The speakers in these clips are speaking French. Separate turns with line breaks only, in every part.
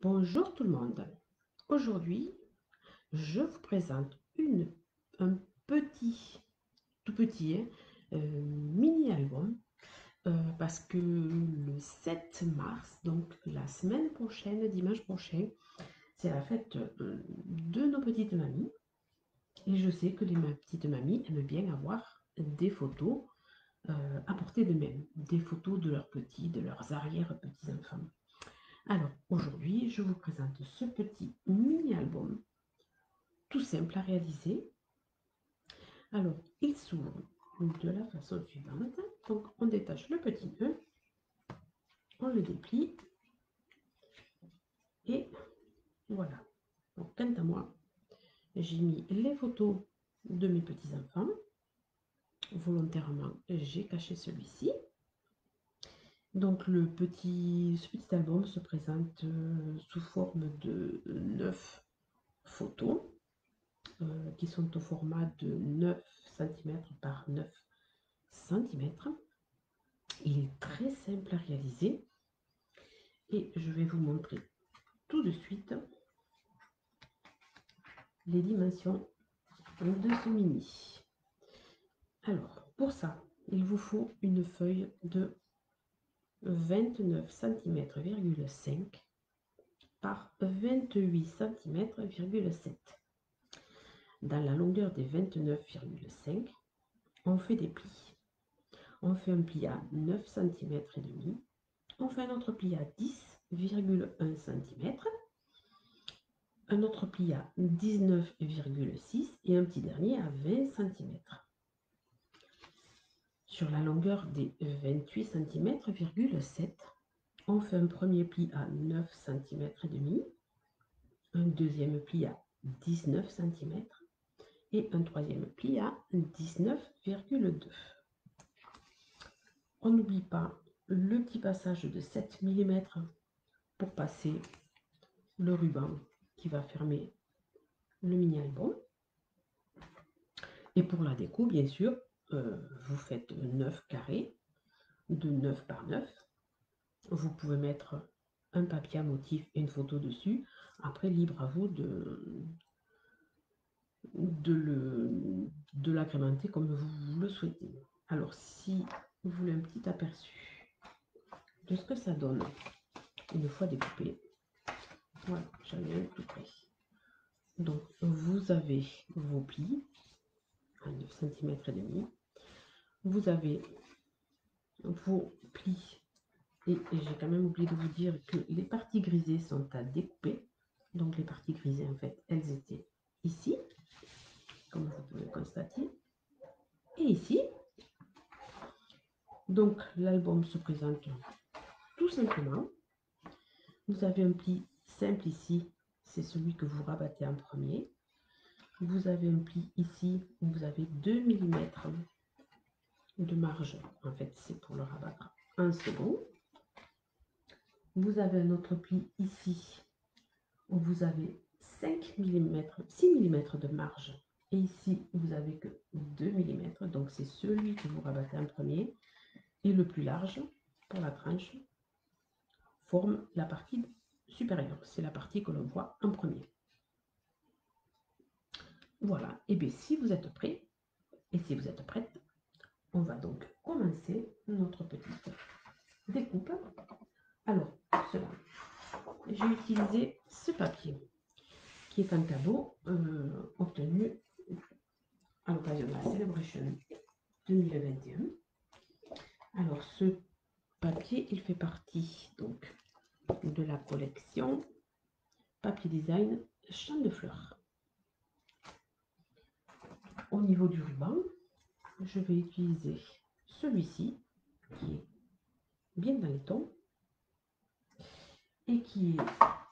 Bonjour tout le monde. Aujourd'hui, je vous présente un tout petit mini-album parce que le 7 mars, donc la semaine prochaine, dimanche prochain, c'est la fête de nos petites mamies. Et je sais que ma petite mamie aiment bien avoir des photos à portée d'eux-mêmes, des photos de leurs petits, de leurs arrière-petits-enfants. Alors, aujourd'hui, je vous présente ce petit mini-album, tout simple à réaliser. Alors, il s'ouvre de la façon suivante. Donc, on détache le petit nœud, on le déplie, et voilà. Donc, quant à moi, j'ai mis les photos de mes petits-enfants. Volontairement, j'ai caché celui-ci. Donc, ce petit album se présente sous forme de 9 photos. Qui sont au format de 9 cm par 9 cm. Il est très simple à réaliser et je vais vous montrer tout de suite les dimensions de ce mini. Alors, pour ça, il vous faut une feuille de 29 cm,5 par 28 cm,7. Dans la longueur des 29,5, on fait des plis. On fait un pli à 9 cm et demi. On fait un autre pli à 10,1 cm. Un autre pli à 19,6 et un petit dernier à 20 cm. Sur la longueur des 28 cm,7, on fait un premier pli à 9 cm et demi, un deuxième pli à 19 cm et un troisième pli à 19,2. On n'oublie pas le petit passage de 7 mm pour passer le ruban qui va fermer le mini-album. Et pour la déco, bien sûr, vous faites 9 carrés de 9 par 9. Vous pouvez mettre un papier à motif et une photo dessus. Après, libre à vous de l'agrémenter comme vous le souhaitez. Alors, si vous voulez un petit aperçu de ce que ça donne une fois découpé, voilà, j'en ai un tout près. Donc, vous avez vos plis à 9 cm et demi. Vous avez vos plis et j'ai quand même oublié de vous dire que les parties grisées sont à découper. Donc, les parties grisées, en fait, elles étaient ici, comme vous pouvez le constater, et ici. Donc, l'album se présente tout simplement. Vous avez un pli simple ici, c'est celui que vous rabattez en premier. Vous avez un pli ici où vous avez 2 mm de marge. En fait, c'est pour le rabattre en second. Vous avez un autre pli ici où vous avez 5 mm, 6 mm de marge. Et ici, vous avez que 2 mm. Donc, c'est celui que vous rabattez en premier. Et le plus large, pour la tranche, forme la partie supérieure. C'est la partie que l'on voit en premier. Voilà. Et bien, si vous êtes prêts, et si vous êtes prête, on va donc commencer notre petite découpe. Alors, pour cela, j'ai utilisé ce papier qui est un cadeau obtenu à l'occasion de la Celebration 2021. Alors, ce papier, il fait partie donc de la collection Papier Design Champ de Fleurs. Au niveau du ruban, je vais utiliser celui-ci qui est bien dans les tons et qui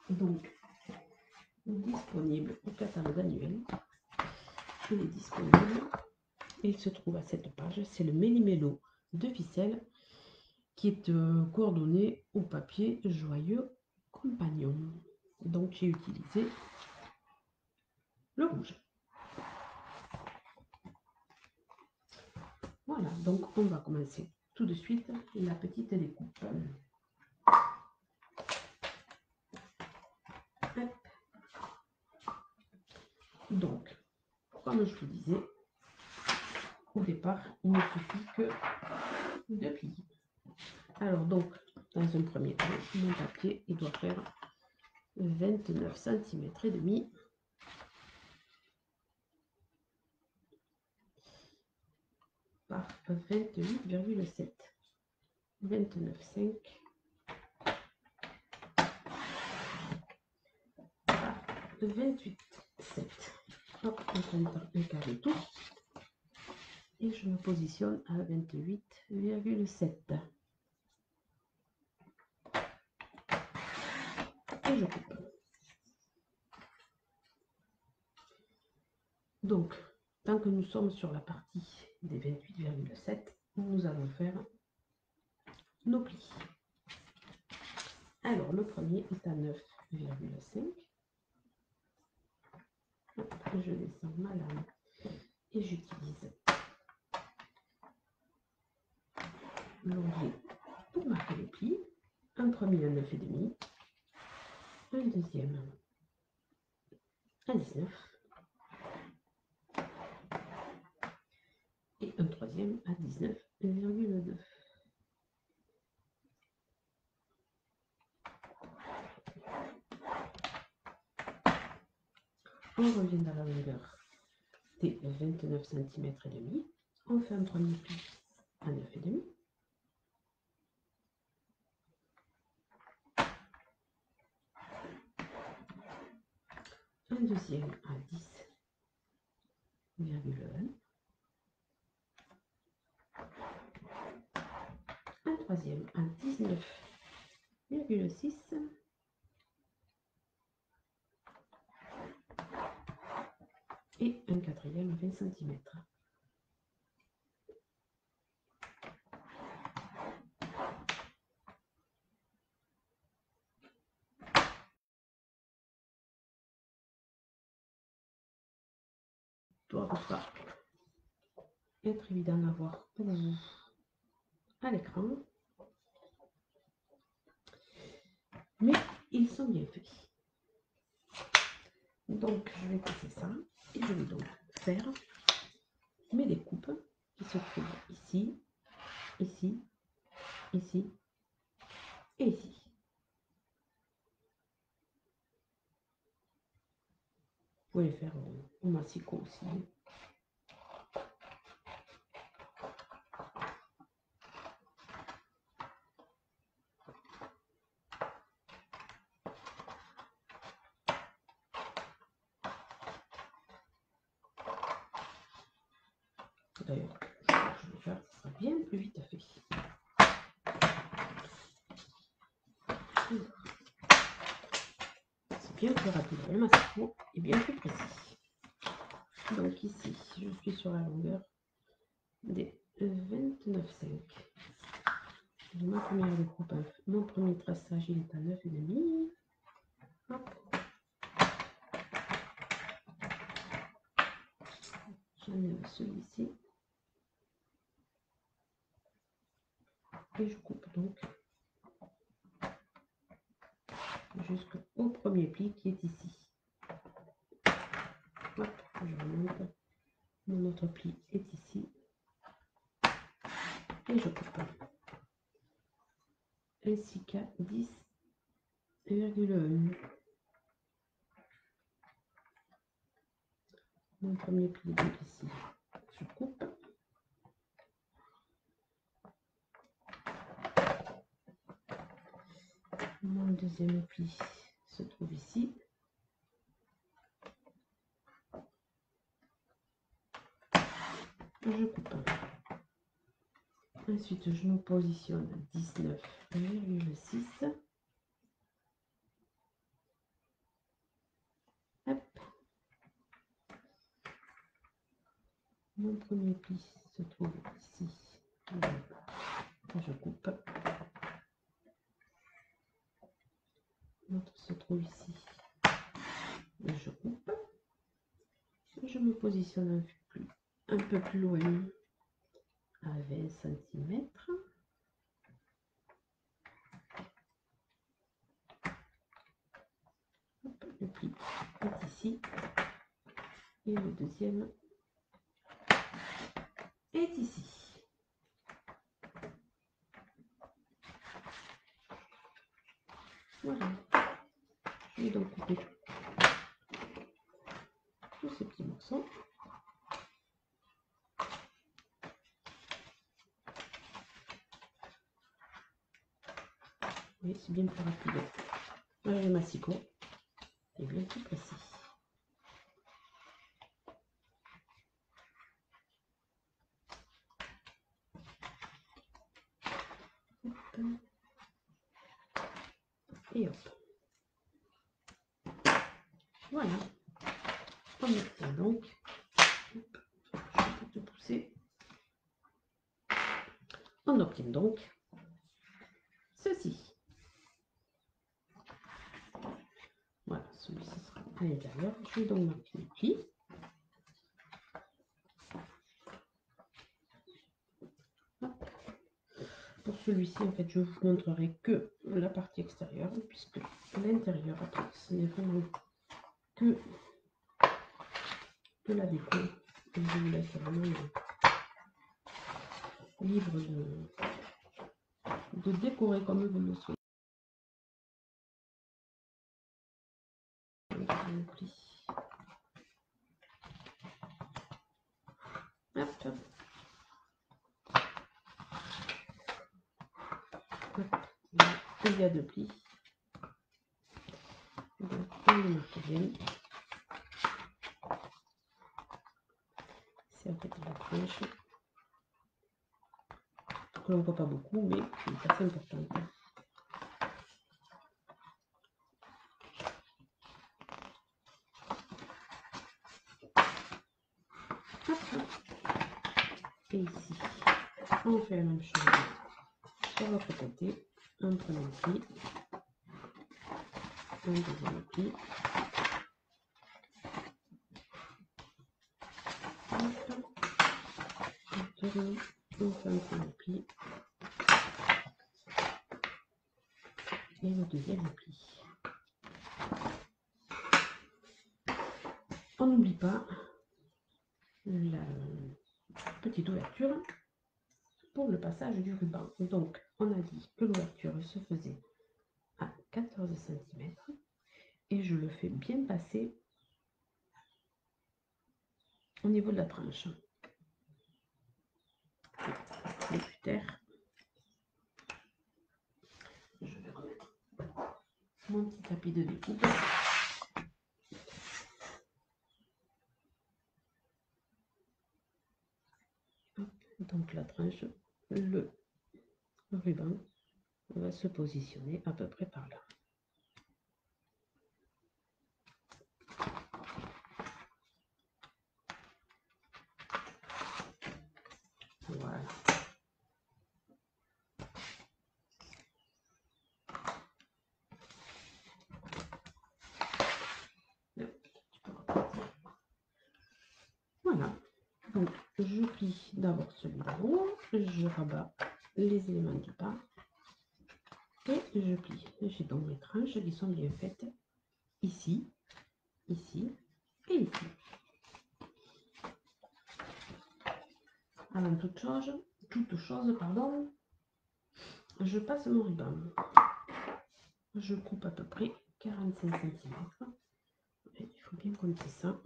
est donc disponible au catalogue annuel. Il est disponible, il se trouve à cette page, c'est le Méli-Mélo de ficelle qui est coordonné au papier Joyeux Compagnon. Donc j'ai utilisé le rouge. Voilà, donc on va commencer tout de suite la petite découpe. Hop. Donc, comme je vous disais, au départ, il ne suffit que de plier. Alors donc, dans un premier temps, mon papier, il doit faire 29 cm et demi. Par 28,7. 29,5 par 28,7. Hop, on carré tout. Et je me positionne à 28,7. Et je coupe. Donc, tant que nous sommes sur la partie des 28,7, nous allons faire nos plis. Alors, le premier est à 9,5. Je descends ma lame et j'utilise l'onglet pour marquer les plis. Un premier à 9,5, un deuxième à 19 et un troisième à 19,2. On revient dans la longueur des 29 cm et demi. On fait un premier pli à 9,5. Un deuxième à 10,1. Un troisième à 19,6. Et un quatrième à 20 cm. Doit pas être évident à voir pour vous à l'écran, mais ils sont bien faits. Donc je vais passer ça et je vais donc faire mes découpes qui se trouvent ici, ici, ici et ici. Vous pouvez les faire au massicot aussi. D'ailleurs, je vais faire, ça sera bien plus vite fait. C'est bien plus rapide, le massicot est bien plus précis. Donc ici, je suis sur la longueur des 29,5. Ma première découpe, mon premier traçage, il est à 9,5. Hop. J'enlève celui-ci. Et je coupe donc jusqu'au premier pli qui est ici. Hop, je remonte. Mon autre pli est ici. Et je coupe. Ainsi qu'à 10,1. Mon premier pli est donc ici. Je coupe. Mon deuxième pli se trouve ici. Je coupe. Ensuite, je me positionne à 19,6. Hop. Mon premier pli se trouve ici. Je coupe. L'autre se trouve ici. Je coupe. Je me positionne un peu plus loin à 20 cm. pli est ici et le deuxième est ici. Voilà. Je vais donc couper tous ces petits morceaux. Oui, c'est bien plus rapide. Avec le massicot, c'est bien plus précis. Et hop. Voilà. On obtient donc, je peux te pousser. On obtient donc ceci. Voilà, celui-ci sera à l'intérieur. Je vais donc mettre les plis. Pour celui-ci, en fait, je vous montrerai que la partie extérieure, puisque l'intérieur, après, ce n'est vraiment que la déco. Et je vous laisse vraiment libre de décorer comme vous le souhaitez. Hop. Il y a deux plis. Donc, on les marque bien. C'est à côté de la tranche. Que l'on ne voit pas beaucoup, mais c'est assez important. Et ici, on fait la même chose sur l'autre côté. Un premier pli, un deuxième pli. On fait un premier pli et le deuxième pli. On n'oublie pas la petite ouverture pour le passage du ruban. Donc, on a dit que l'ouverture se faisait à 14 cm et je le fais bien passer au niveau de la tranche. Les puttères. Je vais remettre mon petit tapis de découpe. Donc la tranche, le ruban va se positionner à peu près par là. Voilà. Voilà. Donc je plie d'abord celui d'en haut, je rabats les éléments du bas et je plie. J'ai donc mes tranches qui sont bien faites ici, ici et ici. Avant toute chose, pardon, je passe mon ruban. Je coupe à peu près 45 cm. Il faut bien compter ça.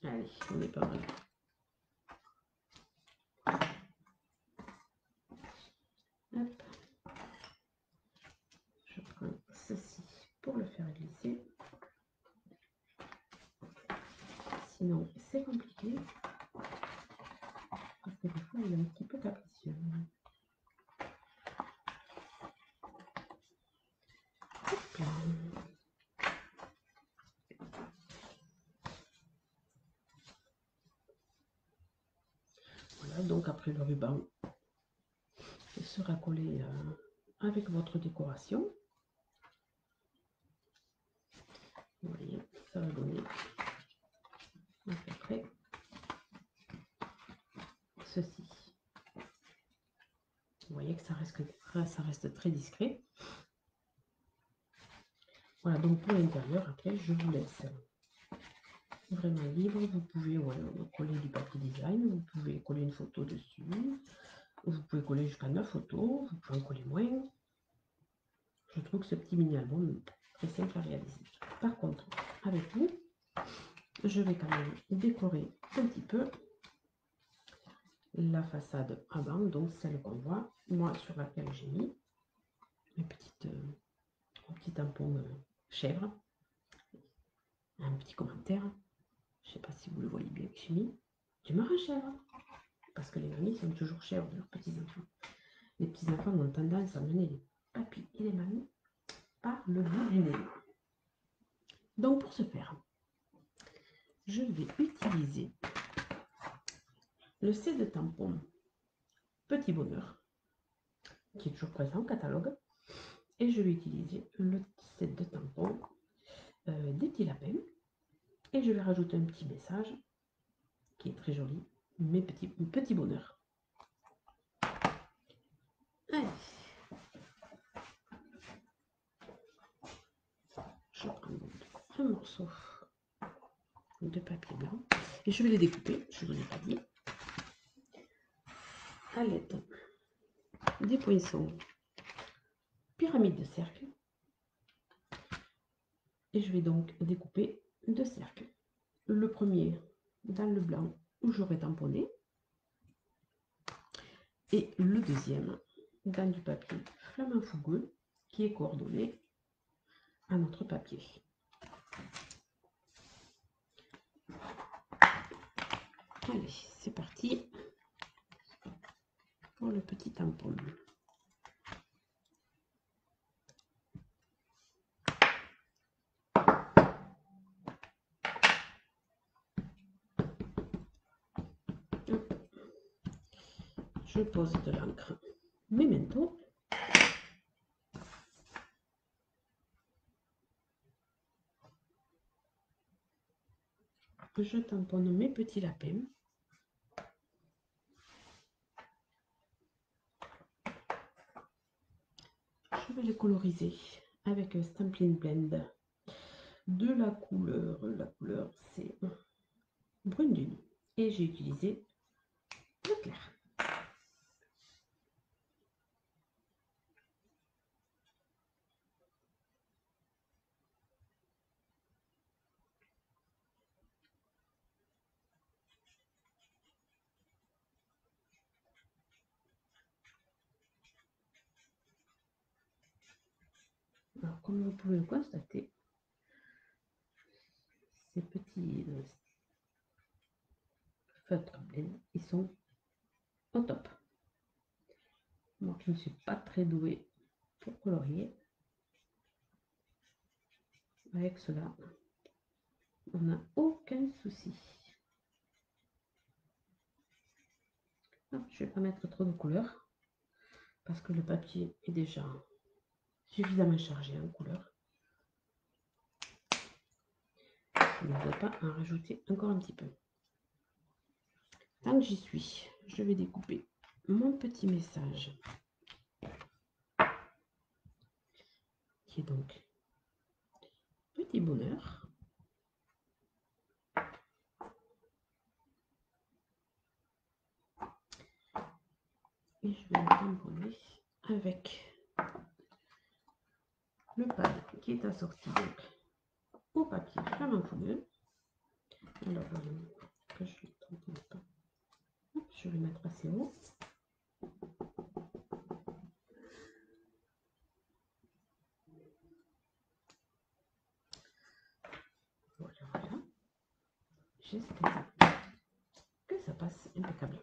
Allez, on est pas mal. Hop. Je prends ceci pour le faire glisser. Sinon, c'est compliqué. Parce que des fois, il est un petit peu capricieux. Hop là. Voilà, donc après le ruban, il sera collé avec votre décoration. Vous voyez, ça va donner à peu près ceci. Vous voyez que ça reste très discret. Voilà, donc pour l'intérieur, après, je vous laisse vraiment libre. Vous pouvez coller du papier design, vous pouvez coller une photo dessus, vous pouvez coller jusqu'à 9 photos, vous pouvez en coller moins. Je trouve que ce petit mini-album est très simple à réaliser. Par contre, avec vous, je vais quand même décorer un petit peu la façade avant, donc celle qu'on voit, moi sur laquelle j'ai mis mes petits tampons chèvre. Un petit commentaire, je ne sais pas si vous le voyez bien que j'ai mis du marin chèvre, parce que les mamies sont toujours chèvres de leurs petits-enfants. Les petits-enfants ont tendance à mener les papis et les mamies par le bout du nez. Donc pour ce faire, je vais utiliser le set de tampons Petit Bonheur, qui est toujours présent au catalogue, et je vais utiliser le set de tampons des petits lapins, et je vais rajouter un petit message qui est très joli, mes petits bonheurs. Allez. Je prends donc un morceau de papier blanc et je vais les découper, je ne vous l'ai pas dit, à l'aide des poinçons pyramide de cercle, et je vais donc découper 2 cercles. Le premier dans le blanc où j'aurai tamponné, et le deuxième dans du papier flamand fougueux qui est coordonné à notre papier. Allez, c'est parti pour le petit tampon. Je pose de l'encre Memento. Je tamponne mes petits lapins. Je vais les coloriser avec un Stampin' Blend de la couleur c'est brune dune, et j'ai utilisé le clair. Alors, comme vous pouvez le constater, ces petits feutres blend, ils sont au top. Moi qui ne suis pas très douée pour colorier, avec cela, on n'a aucun souci. Je ne vais pas mettre trop de couleurs parce que le papier est déjà suffisamment chargé en couleur. Je ne vais pas en rajouter encore un petit peu. Tant que j'y suis, je vais découper mon petit message qui est donc Petit Bonheur. Et je vais le tamponner avec le pad qui est assorti donc au papier flamand fougueux. Alors, que je ne tamponne pas. Je vais mettre assez haut. Voilà, voilà. J'espère que ça passe impeccable.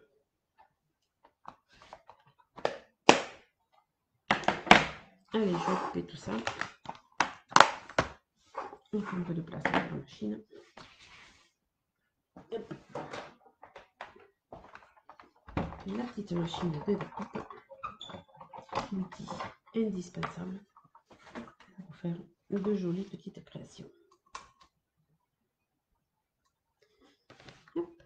Allez, je vais couper tout ça. On fait un peu de place dans la machine. Hop. La petite machine de découpe, outil indispensable pour faire de jolies petites créations. Hop.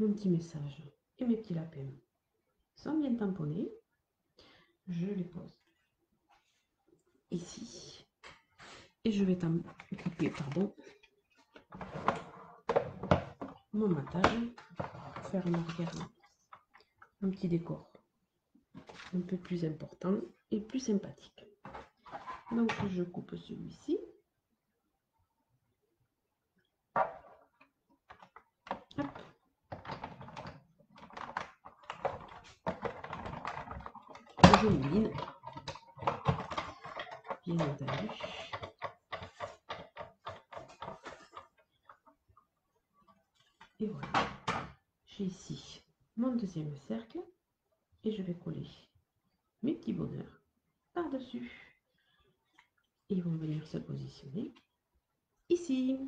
mon petit message et mes petits lapins sont bien tamponnés. Je les pose ici et je vais couper mon matage pour faire un petit décor un peu plus important et plus sympathique. Donc je coupe celui-ci. Je mouline, bien entendu. Et voilà. J'ai ici mon deuxième cercle et je vais coller mes petits bonheurs par-dessus. Ils vont venir se positionner ici.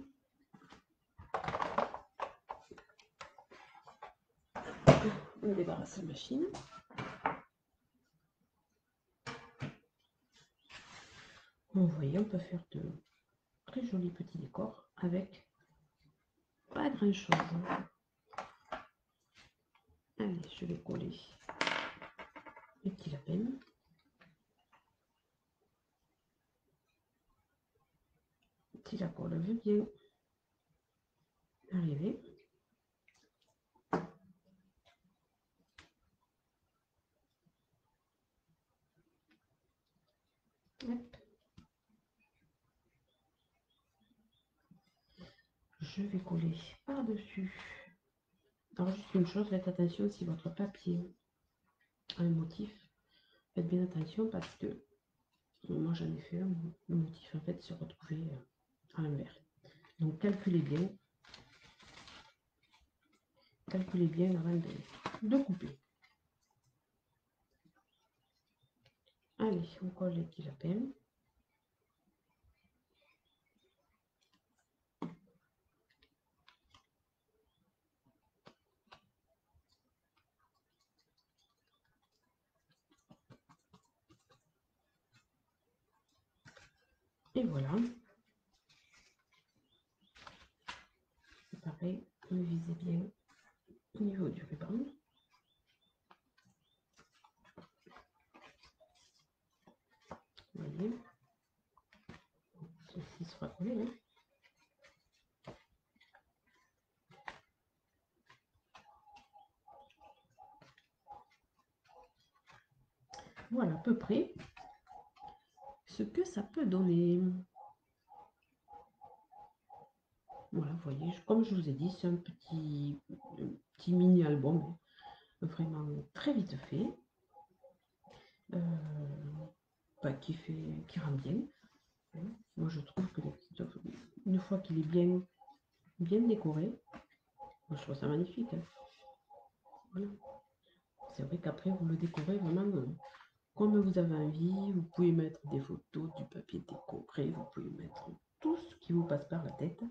On débarrasse la machine. Vous voyez, on peut faire de très jolis petits décors avec pas grand chose. Allez, je vais coller les petits lapins. Si la colle veut bien arriver. Hop. Je vais coller par-dessus. Alors juste une chose, faites attention si votre papier a un motif. Faites bien attention parce que moi j'en ai fait un, le motif en fait se retrouvait à l'envers. Donc calculez bien avant de couper. Allez, on colle les petits lapins. Et voilà. C'est pareil, vous visez bien au niveau du ruban. Vous voyez, ceci sera collé. Hein. Voilà à peu près ce que ça peut donner. Voilà, vous voyez, comme je vous ai dit, c'est un petit mini album, hein, vraiment très vite fait, qui rend bien. Hein. Moi, je trouve que une fois qu'il est bien décoré, moi, je trouve ça magnifique. Hein. Voilà. C'est vrai qu'après, vous le décorez vraiment comme vous avez envie. Vous pouvez mettre des photos, du papier décoré, vous pouvez mettre tout ce qui vous passe par la tête.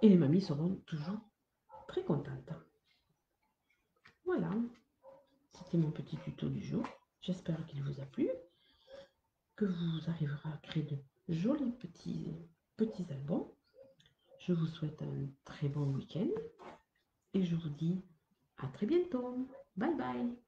Et les mamies seront toujours très contentes. Voilà, c'était mon petit tuto du jour. J'espère qu'il vous a plu, que vous arriverez à créer de jolis petits albums. Je vous souhaite un très bon week-end et je vous dis à très bientôt. Bye bye.